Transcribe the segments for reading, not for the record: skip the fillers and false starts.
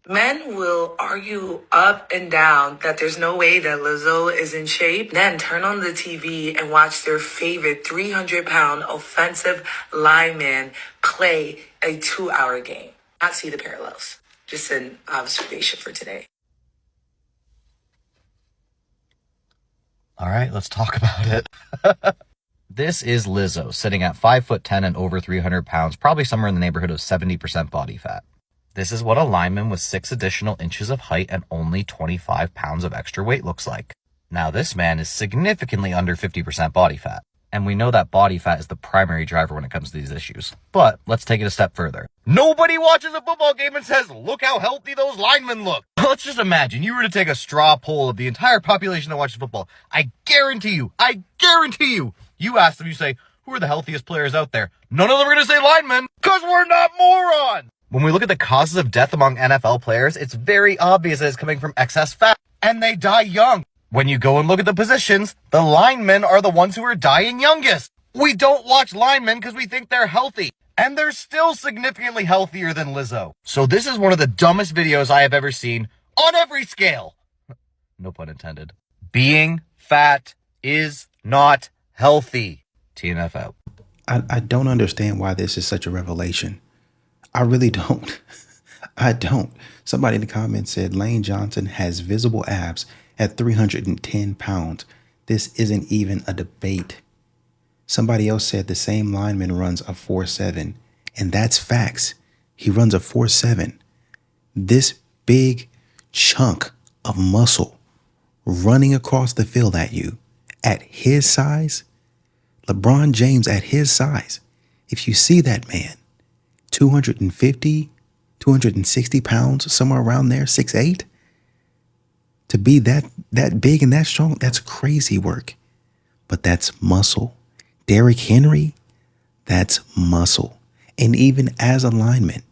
Men will argue up and down that there's no way that Lizzo is in shape, then turn on the TV and watch their favorite 300-pound offensive lineman play a 2-hour game. Not see the parallels. Just an observation for today. All right, let's talk about it. This is Lizzo, sitting at 5'10" and over 300 pounds, probably somewhere in the neighborhood of 70% body fat. This is what a lineman with 6 additional inches of height and only 25 pounds of extra weight looks like. Now, this man is significantly under 50% body fat, and we know that body fat is the primary driver when it comes to these issues. But let's take it a step further. Nobody watches a football game and says, look how healthy those linemen look. Let's just imagine you were to take a straw poll of the entire population that watches football. I guarantee you, you ask them, you say, who are the healthiest players out there? None of them are going to say linemen, because we're not morons. When we look at the causes of death among NFL players, it's very obvious that it's coming from excess fat, and they die young. When you go and look at the positions, the linemen are the ones who are dying youngest. We don't watch linemen because we think they're healthy, and they're still significantly healthier than Lizzo. So this is one of the dumbest videos I have ever seen on every scale. No pun intended. Being fat is not healthy. TNF out. I don't understand why this is such a revelation. I really don't. I don't. Somebody in the comments said Lane Johnson has visible abs at 310 pounds. This isn't even a debate. Somebody else said the same lineman runs a 4.7, and that's facts. He runs a 4.7. This big chunk of muscle running across the field at you at his size, LeBron James at his size, if you see that man, 250, 260 pounds, somewhere around there, 6'8", to be that big and that strong, that's crazy work. But that's muscle. Derrick Henry, that's muscle. And even as a lineman,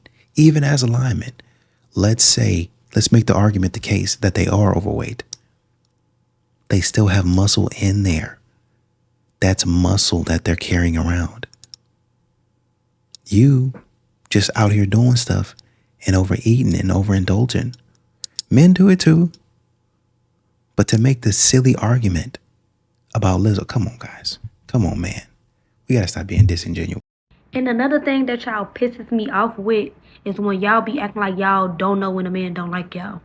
let's make the argument the case that they are overweight. They still have muscle in there. That's muscle that they're carrying around. You just out here doing stuff and overeating and overindulging. Men do it too. But to make this silly argument about Lizzo, come on, guys. Come on, man. We got to stop being disingenuous. And another thing that y'all pisses me off with is when y'all be acting like y'all don't know when a man don't like y'all.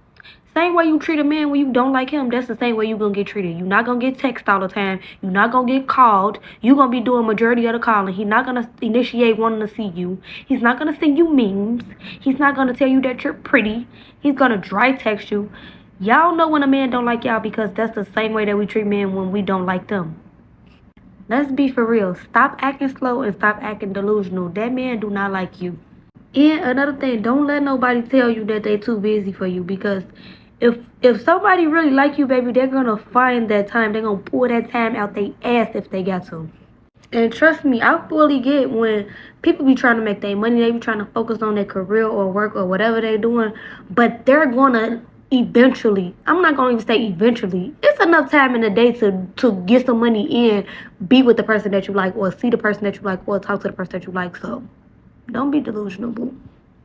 Same way you treat a man when you don't like him, that's the same way you gonna get treated. You're not gonna get text all the time. You're not gonna get called. You're gonna be doing majority of the calling. He's not gonna initiate wanting to see you. He's not gonna send you memes. He's not gonna tell you that you're pretty. He's gonna dry text you. Y'all know when a man don't like y'all because that's the same way that we treat men when we don't like them. Let's be for real. Stop acting slow and stop acting delusional. That man do not like you. And another thing, don't let nobody tell you that they too busy for you, because if somebody really like you, baby, they're gonna find that time. They're gonna pull that time out their ass if they got to. And trust me, I fully get when people be trying to make their money, they be trying to focus on their career or work or whatever they're doing, but they're gonna eventually, I'm not gonna even say eventually, it's enough time in the day to get some money in, be with the person that you like, or see the person that you like, or talk to the person that you like. So don't be delusional, boo.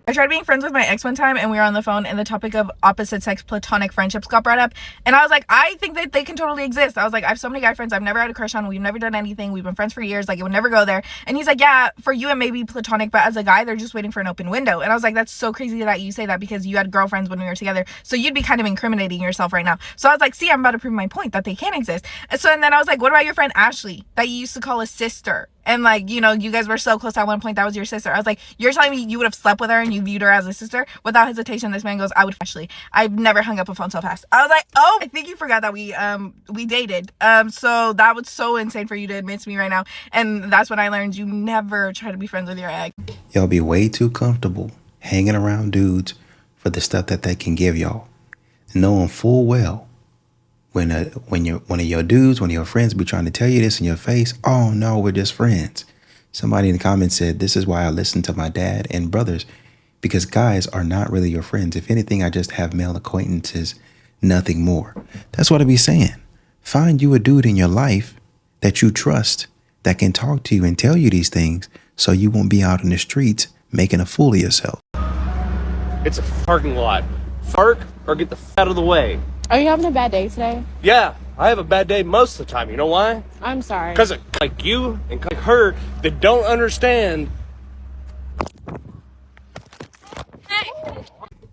I tried being friends with my ex one time, and we were on the phone, and the topic of opposite sex platonic friendships got brought up, and I was like, I think that they can totally exist. I was like, I have so many guy friends I've never had a crush on. We've never done anything. We've been friends for years. Like, it would never go there. And he's like, yeah, for you it may be platonic, but as a guy, they're just waiting for an open window. And I was like, that's so crazy that you say that, because you had girlfriends when we were together, so you'd be kind of incriminating yourself right now. So I was like, see, I'm about to prove my point that they can exist. And then I was like, what about your friend Ashley that you used to call a sister? And like, you know, you guys were so close at one point, that was your sister. I was like, you're telling me you would have slept with her and you viewed her as a sister? Without hesitation, this man goes, I would. Actually, I've never hung up a phone so fast. I was like, oh, I think you forgot that we dated. So that was so insane for you to admit to me right now. And that's when I learned you never try to be friends with your ex. Y'all be way too comfortable hanging around dudes for the stuff that they can give y'all, knowing full well when one of your dudes, one of your friends be trying to tell you this in your face, oh no, we're just friends. Somebody in the comments said, this is why I listen to my dad and brothers, because guys are not really your friends. If anything, I just have male acquaintances, nothing more. That's what I be saying. Find you a dude in your life that you trust, that can talk to you and tell you these things, so you won't be out in the streets making a fool of yourself. It's a parking lot park or get the f out of the way. Are you having a bad day today? Yeah, I have a bad day most of the time. You know why? I'm sorry. Because like you and like her that don't understand.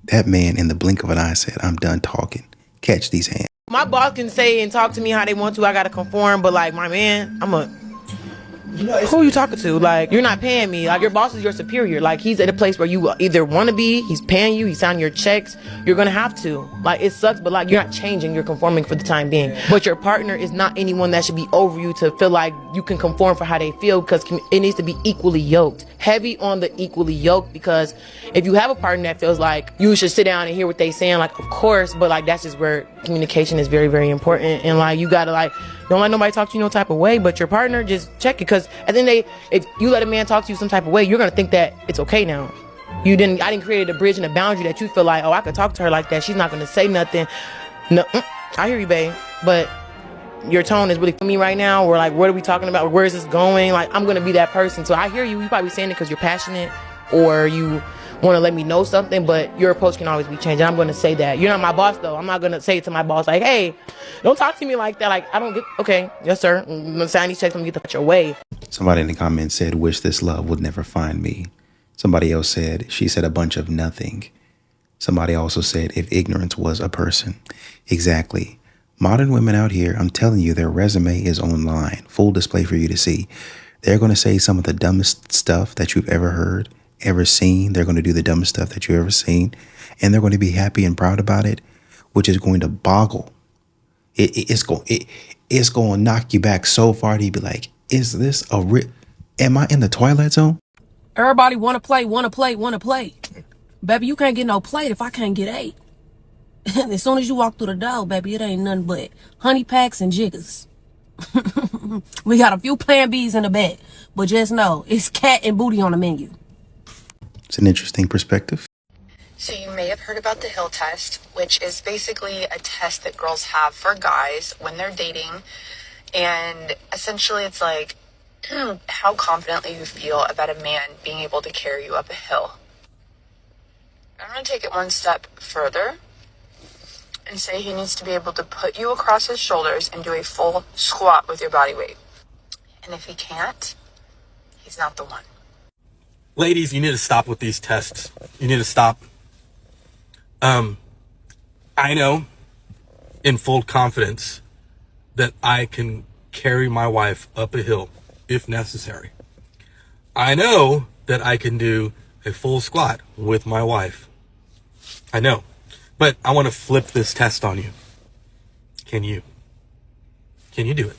That man in the blink of an eye said, I'm done talking. Catch these hands. My boss can say and talk to me how they want to. I gotta conform, but like my man, who are you talking to? Like, you're not paying me. Like, your boss is your superior. Like, he's at a place where you either want to be, he's paying you, he's signing your checks. You're gonna have to. Like, it sucks, but like, you're not changing, you're conforming for the time being. But your partner is not anyone that should be over you to feel like you can conform for how they feel, because it needs to be equally yoked. Heavy on the equally yoked, because if you have a partner that feels like you should sit down and hear what they saying, like, of course, but like, that's just where communication is very, very important. And like, you gotta like, don't let nobody talk to you no type of way, but your partner, just check it. Because at the end of the day, if you let a man talk to you some type of way, you're going to think that it's okay now. I didn't create a bridge and a boundary that you feel like, oh, I could talk to her like that. She's not going to say nothing. No, I hear you, babe. But your tone is really for me right now. We're like, what are we talking about? Where is this going? Like, I'm going to be that person. So I hear you. You probably saying it because you're passionate or you want to let me know something, but your approach can always be changed. And I'm going to say that. You're not my boss, though. I'm not going to say it to my boss like, hey, don't talk to me like that. Like, I don't get, okay, yes, sir. I'm going to sign these checks. I'm going to get the fuck your way. Somebody in the comments said, wish this love would never find me. Somebody else said, she said a bunch of nothing. Somebody also said, if ignorance was a person. Exactly. Modern women out here, I'm telling you, their resume is online. Full display for you to see. They're going to say some of the dumbest stuff that you've ever heard, ever seen. They're going to do the dumbest stuff that you've ever seen. And they're going to be happy and proud about it, which is going to boggle. It's going to knock you back so far to be like, is this am I in the Twilight Zone? Everybody want to play. Baby, you can't get no plate if I can't get 8. As soon as you walk through the door, baby, it ain't nothing but honey packs and jiggers. We got a few Plan Bs in the bag, but just know it's cat and booty on the menu. It's an interesting perspective. So you may have heard about the Hill test, which is basically a test that girls have for guys when they're dating. And essentially it's like how confidently you feel about a man being able to carry you up a hill. I'm going to take it one step further and say he needs to be able to put you across his shoulders and do a full squat with your body weight. And if he can't, he's not the one. Ladies, you need to stop with these tests. You need to stop. I know in full confidence that I can carry my wife up a hill if necessary. I know that I can do a full squat with my wife. I know, but I want to flip this test on you. Can you do it?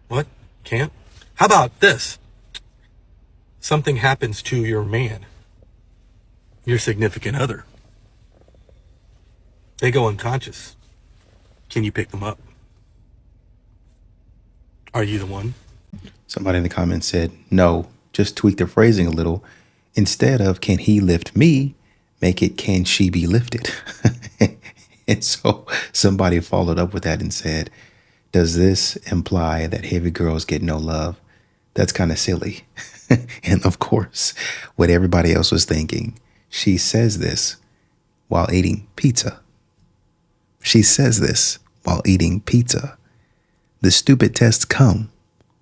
What? Can't? How about this? Something happens to your man, your significant other. They go unconscious. Can you pick them up? Are you the one? Somebody in the comments said, no, just tweak the phrasing a little. Instead of can he lift me, make it can she be lifted? And so somebody followed up with that and said, does this imply that heavy girls get no love? That's kind of silly. And of course, what everybody else was thinking, she says this while eating pizza. She says this while eating pizza. The stupid tests come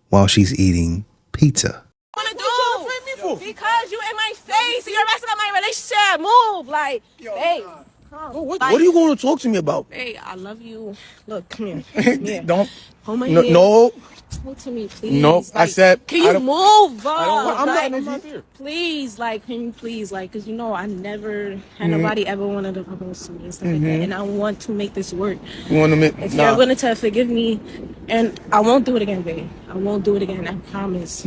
while she's eating pizza. What do you want to do? Because you in my face and you're messing up my relationship. Move, like, hey. What are you going to talk to me about? Hey, I love you. Look, come here. Don't. Hold my hand. No. Talk to me, please. No, like, I said. Can you move? I'm not here. Please, like, can you please, like, because you know I never had nobody ever wanted to propose to me and stuff like that, and I want to make this work. You want to make? If you're willing to forgive me, and I won't do it again, babe. I won't do it again. I promise.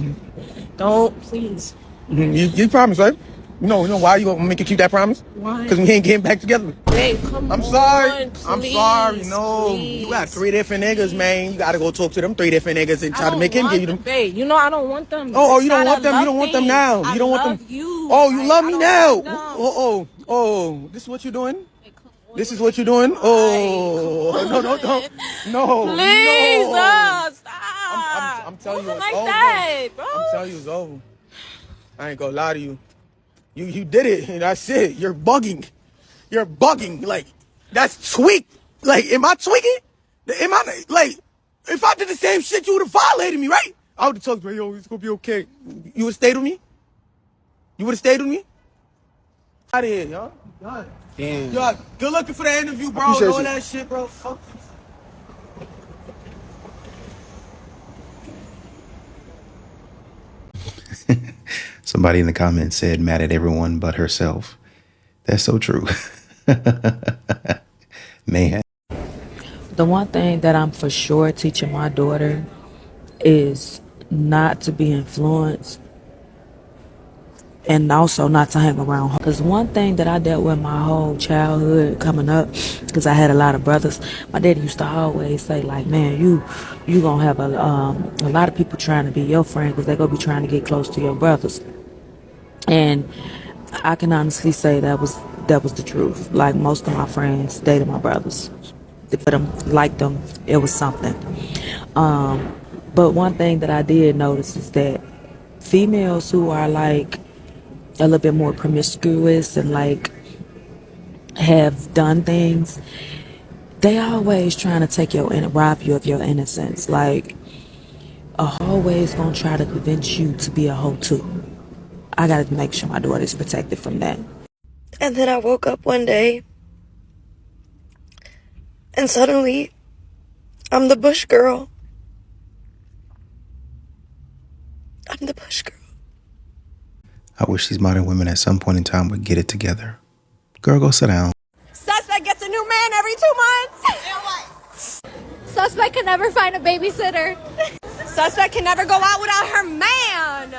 Don't, please. You promise, right? You know why you gonna make you keep that promise? Why? Because we ain't getting back together. Babe, come on. I'm sorry. Please, I'm sorry. No, please. you got 3 different niggas, man. You gotta go talk to them 3 different niggas and try to make him give you them. Babe, you know I don't want them. Oh, you don't want them. You don't want them now. You don't want them. You. Oh, you love me now. No. Oh. This is what you're doing. This is what you're doing. Oh, no. Please, No. stop. I'm telling you, it's like over. that, bro. I'm telling you, it's over. I ain't gonna lie to you. You did it, and that's it. You're bugging. you're bugging. Like, that's tweaked. Like, am I tweaking? Am I, like, if I did the same shit, you would have violated me, right? I would have told you, yo, it's gonna be okay. You would have stayed with me? You would have stayed with me? Out of here, y'all. Damn. Yo, good looking for the interview, bro. And all that shit, bro. Fuck. Somebody in the comments said mad at everyone but herself. That's so true. Man. The one thing that I'm for sure teaching my daughter is not to be influenced and also not to hang around. Because one thing that I dealt with my whole childhood coming up, because I had a lot of brothers, my daddy used to always say, like, man, you gonna have a lot of people trying to be your friend because they're gonna be trying to get close to your brothers. And I can honestly say that was the truth. Like, most of my friends dated my brothers. But them, liked them, it was something. But one thing that I did notice is that females who are like a little bit more promiscuous and like have done things, they always trying to take rob you of your innocence. Like, always gonna try to convince you to be a hoe too. I gotta make sure my daughter's protected from that. And then I woke up one day and suddenly I'm the bush girl. I'm the bush girl. I wish these modern women at some point in time would get it together. Girl, go sit down. Suspect gets a new man every 2 months. Suspect can never find a babysitter. Suspect can never go out without her man.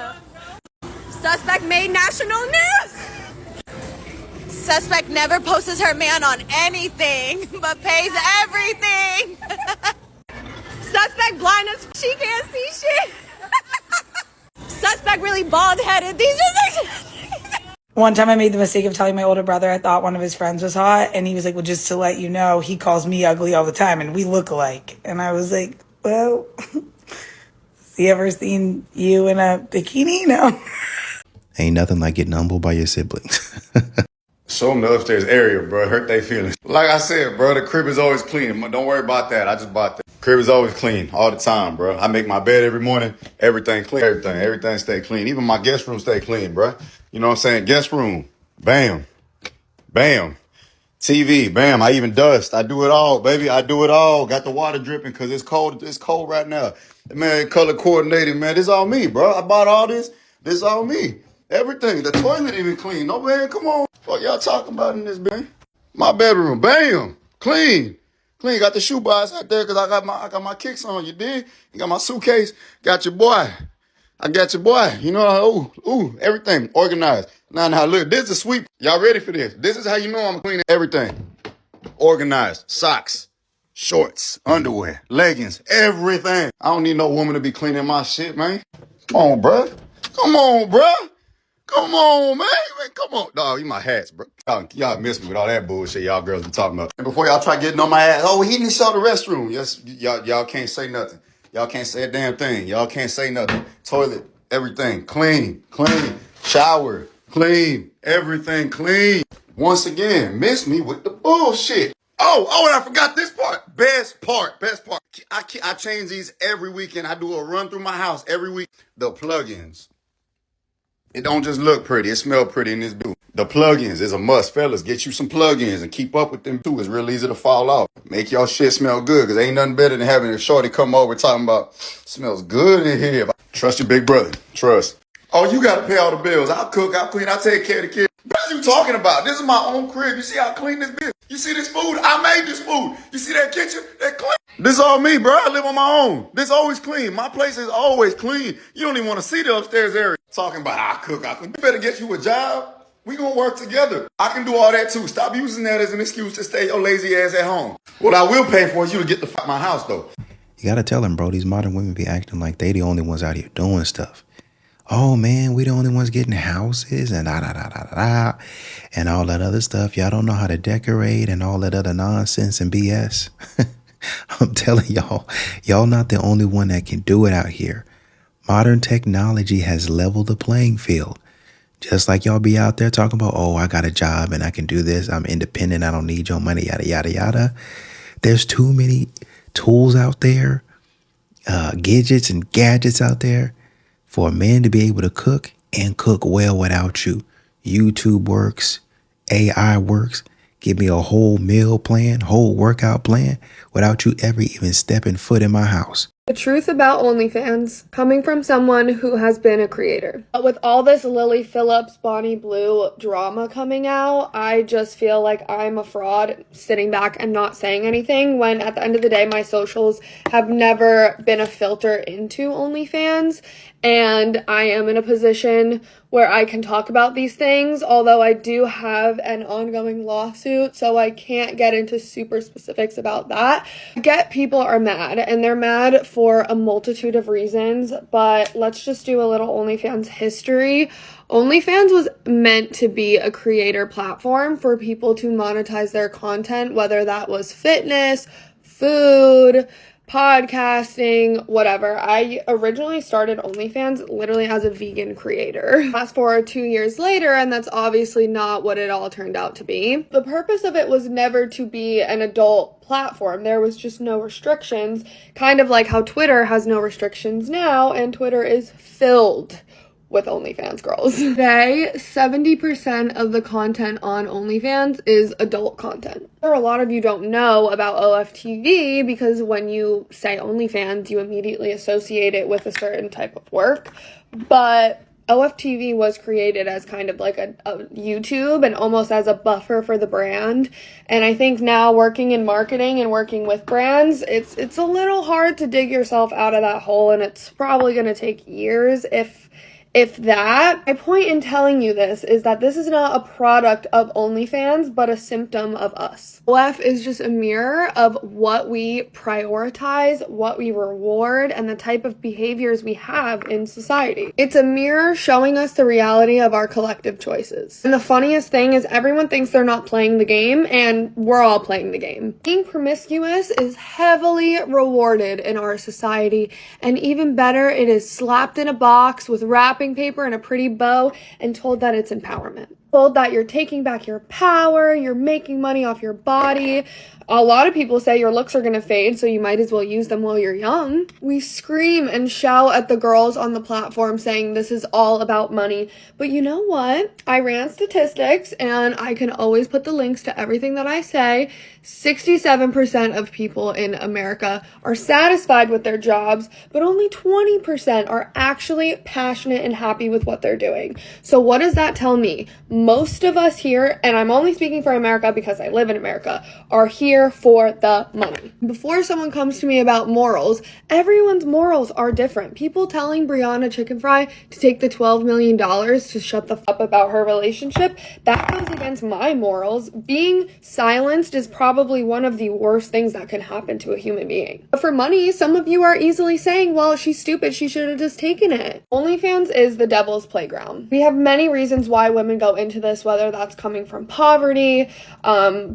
Suspect made national news. Suspect never posts her man on anything, but pays everything. Suspect blind as she can't see shit. Suspect really bald-headed. These are One time I made the mistake of telling my older brother I thought one of his friends was hot, and he was like, well, just to let you know, he calls me ugly all the time, and we look alike. And I was like, well, has he ever seen you in a bikini? No. Ain't nothing like getting humbled by your siblings. Show them the upstairs area, bro. Hurt their feelings. Like I said, bro, the crib is always clean. Don't worry about that. I just bought that. Crib is always clean all the time, bro. I make my bed every morning. Everything clean. Everything stay clean. Even my guest room stay clean, bro. You know what I'm saying? Guest room. Bam. Bam. TV. Bam. I even dust. I do it all, baby. I do it all. Got the water dripping because it's cold. It's cold right now. Man, color coordinated, man. This all me, bro. I bought all this. This all me. Everything. The toilet even clean. No, man, come on. What y'all talking about in this, man? My bedroom. Bam. Clean. Clean. Got the shoebox out there because I got my kicks on. You dig? You got my suitcase. Got your boy. I got your boy. You know, everything organized. Now, look, this is a sweep. Y'all ready for this? This is how you know I'm cleaning everything. Organized. Socks, shorts, underwear, leggings, everything. I don't need no woman to be cleaning my shit, man. Come on, bruh. Come on, bruh. Come on, man. Come on. Dog, you my hats, bro. Y'all miss me with all that bullshit y'all girls be talking about. And before y'all try getting on my ass, oh, he didn't show the restroom. Yes, y'all can't say nothing. Y'all can't say a damn thing. Y'all can't say nothing. Toilet, everything. Clean. Shower, clean. Everything clean. Once again, miss me with the bullshit. Oh, and I forgot this part. Best part. I change these every weekend. I do a run through my house every week. The plugins. It don't just look pretty. It smell pretty in this booth. The plugins is a must. Fellas, get you some plugins and keep up with them too. It's real easy to fall off. Make y'all shit smell good because ain't nothing better than having a shorty come over talking about smells good in here. Trust your big brother. Trust. Oh, you got to pay all the bills. I'll cook. I'll clean. I'll take care of the kids. What are you talking about? This is my own crib. You see how clean this bitch? You see this food? I made this food. You see that kitchen? That clean. This is all me, bro. I live on my own. This always clean. My place is always clean. You don't even want to see the upstairs area. Talking about I cook. You better get you a job. We gonna work together. I can do all that too. Stop using that as an excuse to stay your lazy ass at home. What I will pay for is you to get the fuck my house though. You gotta tell them, bro, these modern women be acting like they the only ones out here doing stuff. Oh man, we the only ones getting houses and and all that other stuff. Y'all don't know how to decorate and all that other nonsense and BS. I'm telling y'all not the only one that can do it out here. Modern technology has leveled the playing field. Just like y'all be out there talking about, oh, I got a job and I can do this. I'm independent. I don't need your money, yada, yada, yada. There's too many tools out there, gadgets and gadgets out there for a man to be able to cook and cook well without you. YouTube works. AI works. Give me a whole meal plan, whole workout plan without you ever even stepping foot in my house. The truth about OnlyFans, coming from someone who has been a creator. But with all this Lily Phillips, Bonnie Blue drama coming out, I just feel like I'm a fraud sitting back and not saying anything when at the end of the day, my socials have never been a filter into OnlyFans. And I am in a position where I can talk about these things, although I do have an ongoing lawsuit, so I can't get into super specifics about that. I get people are mad, and they're mad for a multitude of reasons, but let's just do a little OnlyFans history. OnlyFans was meant to be a creator platform for people to monetize their content, whether that was fitness, food, podcasting, whatever. I originally started OnlyFans literally as a vegan creator. Fast forward 2 years later, and that's obviously not what it all turned out to be. The purpose of it was never to be an adult platform. There was just no restrictions, kind of like how Twitter has no restrictions now, and Twitter is filled with OnlyFans girls. Today, 70% of the content on OnlyFans is adult content. A lot of you don't know about OFTV because when you say OnlyFans, you immediately associate it with a certain type of work. But OFTV was created as kind of like a YouTube and almost as a buffer for the brand. And I think now working in marketing and working with brands, it's a little hard to dig yourself out of that hole, and it's probably going to take years if that. My point in telling you this is that this is not a product of OnlyFans, but a symptom of us. OF is just a mirror of what we prioritize, what we reward, and the type of behaviors we have in society. It's a mirror showing us the reality of our collective choices. And the funniest thing is everyone thinks they're not playing the game, and we're all playing the game. Being promiscuous is heavily rewarded in our society, and even better, it is slapped in a box with wrapping paper and a pretty bow and told that it's empowerment. Told that you're taking back your power, you're making money off your body. A lot of people say your looks are going to fade, so you might as well use them while you're young. We scream and shout at the girls on the platform saying this is all about money. But you know what? I ran statistics, and I can always put the links to everything that I say. 67% of people in America are satisfied with their jobs, but only 20% are actually passionate and happy with what they're doing. So what does that tell me? Most of us here, and I'm only speaking for America because I live in America, are here for the money. Before someone comes to me about morals, everyone's morals are different. People telling Brianna Chicken Fry to take the $12 million to shut the f up about her relationship, that goes against my morals. Being silenced is probably one of the worst things that can happen to a human being. But for money, some of you are easily saying, well, she's stupid, she should have just taken it. OnlyFans is the devil's playground. We have many reasons why women go into this, whether that's coming from poverty,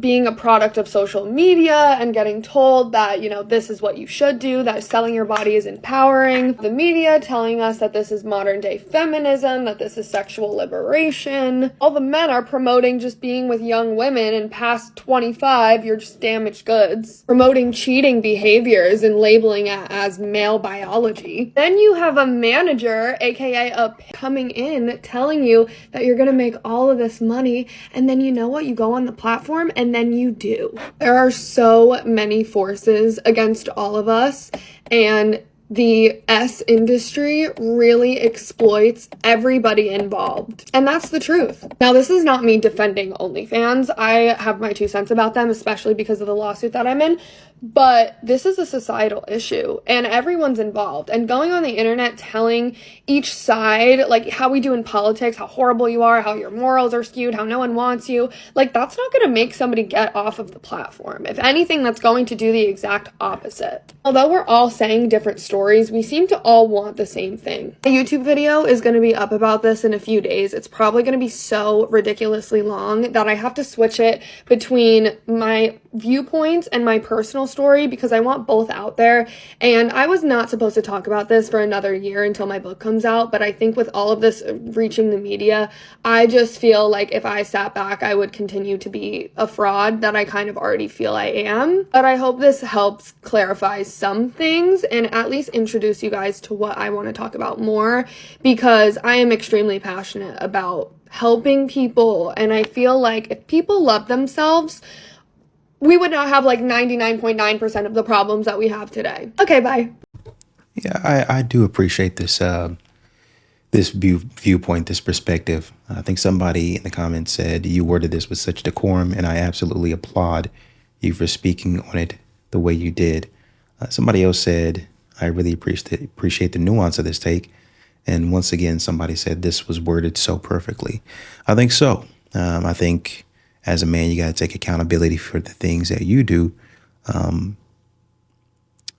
being a product of social media and getting told that, you know, this is what you should do, that selling your body is empowering. The media telling us that this is modern day feminism, that this is sexual liberation. All the men are promoting just being with young women, and past 25, you're just damaged goods. Promoting cheating behaviors and labeling it as male biology. Then you have a manager, aka coming in telling you that you're gonna make all of this money, and then you know what? You go on the platform and then you do. There are so many forces against all of us, and the S industry really exploits everybody involved. And that's the truth. Now, this is not me defending OnlyFans. I have my 2 cents about them, especially because of the lawsuit that I'm in. But this is a societal issue, and everyone's involved. And going on the internet telling each side, like how we do in politics, how horrible you are, how your morals are skewed, how no one wants you, like that's not going to make somebody get off of the platform. If anything, that's going to do the exact opposite. Although we're all saying different stories, we seem to all want the same thing. A YouTube video is going to be up about this in a few days. It's probably going to be so ridiculously long that I have to switch it between my viewpoints and my personal story because I want both out there. And I was not supposed to talk about this for another year until my book comes out, but I think with all of this reaching the media, I just feel like if I sat back, I would continue to be a fraud that I kind of already feel I am. But I hope this helps clarify some things and at least introduce you guys to what I want to talk about more, because I am extremely passionate about helping people. And I feel like if people love themselves, we would not have like 99.9% of the problems that we have today. Okay, bye. Yeah, I do appreciate this this viewpoint, this perspective. I think somebody in the comments said you worded this with such decorum, and I absolutely applaud you for speaking on it the way you did. Somebody else said, I really appreciate the nuance of this take. And once again, somebody said this was worded so perfectly. I think so. I think as a man, you got to take accountability for the things that you do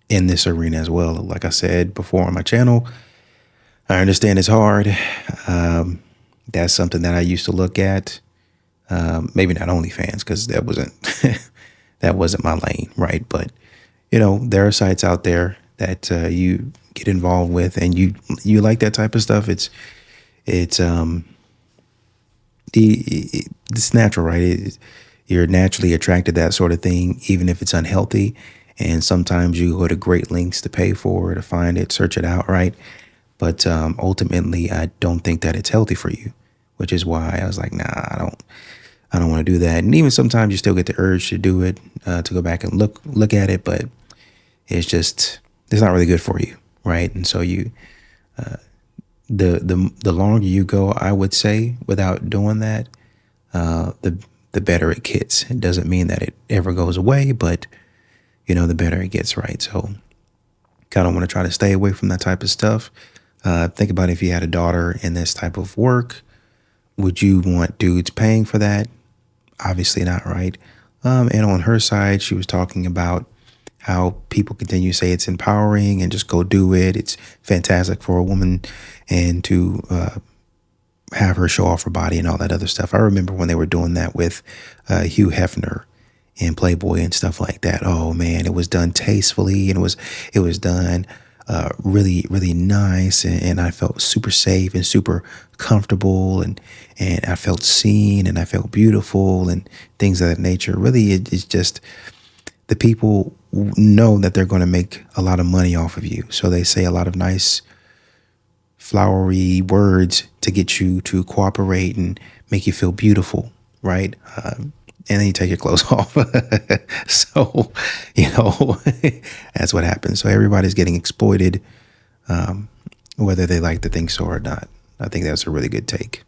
in this arena as well. Like I said before on my channel, I understand it's hard. That's something that I used to look at. Maybe not OnlyFans, because that wasn't that wasn't my lane, right? But you know, there are sites out there that you get involved with, and you like that type of stuff. It's natural, right? You're naturally attracted to that sort of thing, even if it's unhealthy. And sometimes you go to great lengths to pay for it, to find it, search it out, right? But ultimately, I don't think that it's healthy for you, which is why I was like, nah, I don't want to do that. And even sometimes you still get the urge to do it, to go back and look at it, but it's not really good for you, right? And so the longer you go, I would say, without doing that, the better it gets. It doesn't mean that it ever goes away, but you know, the better it gets, right? So kind of want to try to stay away from that type of stuff. Think about if you had a daughter in this type of work, would you want dudes paying for that? Obviously not, right? And on her side, she was talking about how people continue to say it's empowering and just go do it. It's fantastic for a woman and to have her show off her body and all that other stuff. I remember when they were doing that with Hugh Hefner and Playboy and stuff like that. Oh man, it was done tastefully, and it was done really, really nice, and I felt super safe and super comfortable, and I felt seen and I felt beautiful and things of that nature. Really, it's just the people know that they're going to make a lot of money off of you, so they say a lot of nice, flowery words to get you to cooperate and make you feel beautiful, right? And then you take your clothes off. So, you know, that's what happens. So everybody's getting exploited, whether they like to think so or not. I think that's a really good take.